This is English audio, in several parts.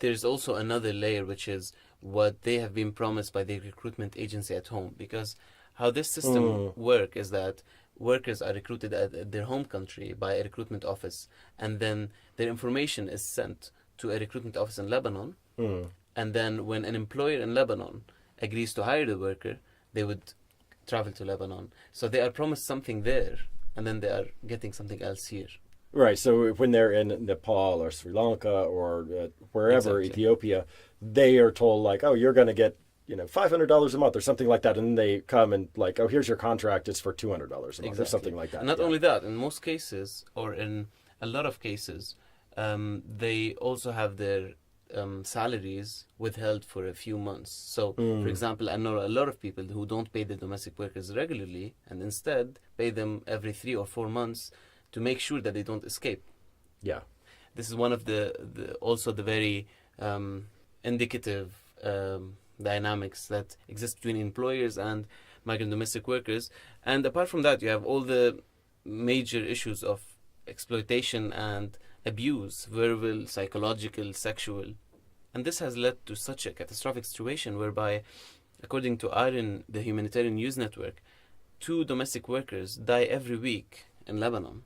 there's also another layer, which is what they have been promised by the recruitment agency at home. Because how this system works is that workers are recruited at their home country by a recruitment office, and then their information is sent to a recruitment office in Lebanon. And then when an employer in Lebanon agrees to hire the worker, they would travel to Lebanon. So they are promised something there, and then they are getting something else here. Right. So when they're in Nepal or Sri Lanka or wherever, Ethiopia, they are told like, oh, you're going to get, $500 a month or something like that. And then they come and like, oh, here's your contract. It's for $200 a month or something like that. And not only that, in most cases, or in a lot of cases, they also have their salaries withheld for a few months. So, for example, I know a lot of people who don't pay the domestic workers regularly and instead pay them every 3 or 4 months to make sure that they don't escape. Yeah. This is one of the also the very indicative dynamics that exist between employers and migrant domestic workers. And apart from that, you have all the major issues of exploitation and abuse, verbal, psychological, sexual. And this has led to such a catastrophic situation whereby, according to IRIN, the Humanitarian News Network, 2 domestic workers die every week in Lebanon.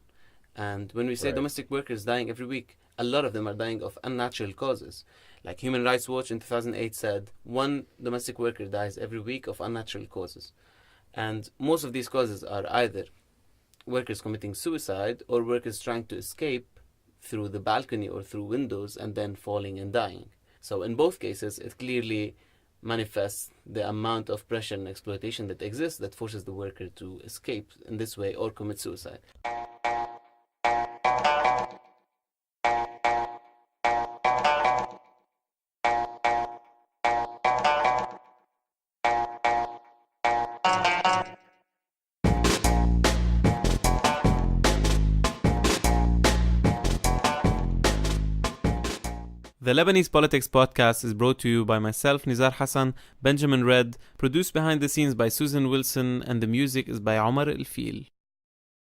And when we say domestic workers dying every week, a lot of them are dying of unnatural causes. Like Human Rights Watch in 2008 said, 1 domestic worker dies every week of unnatural causes. And most of these causes are either workers committing suicide or workers trying to escape through the balcony or through windows and then falling and dying. So in both cases, it clearly manifests the amount of pressure and exploitation that exists that forces the worker to escape in this way or commit suicide. The Lebanese Politics Podcast is brought to you by myself, Nizar Hassan, Benjamin Red, produced behind the scenes by Susan Wilson, and the music is by Omar El Fil.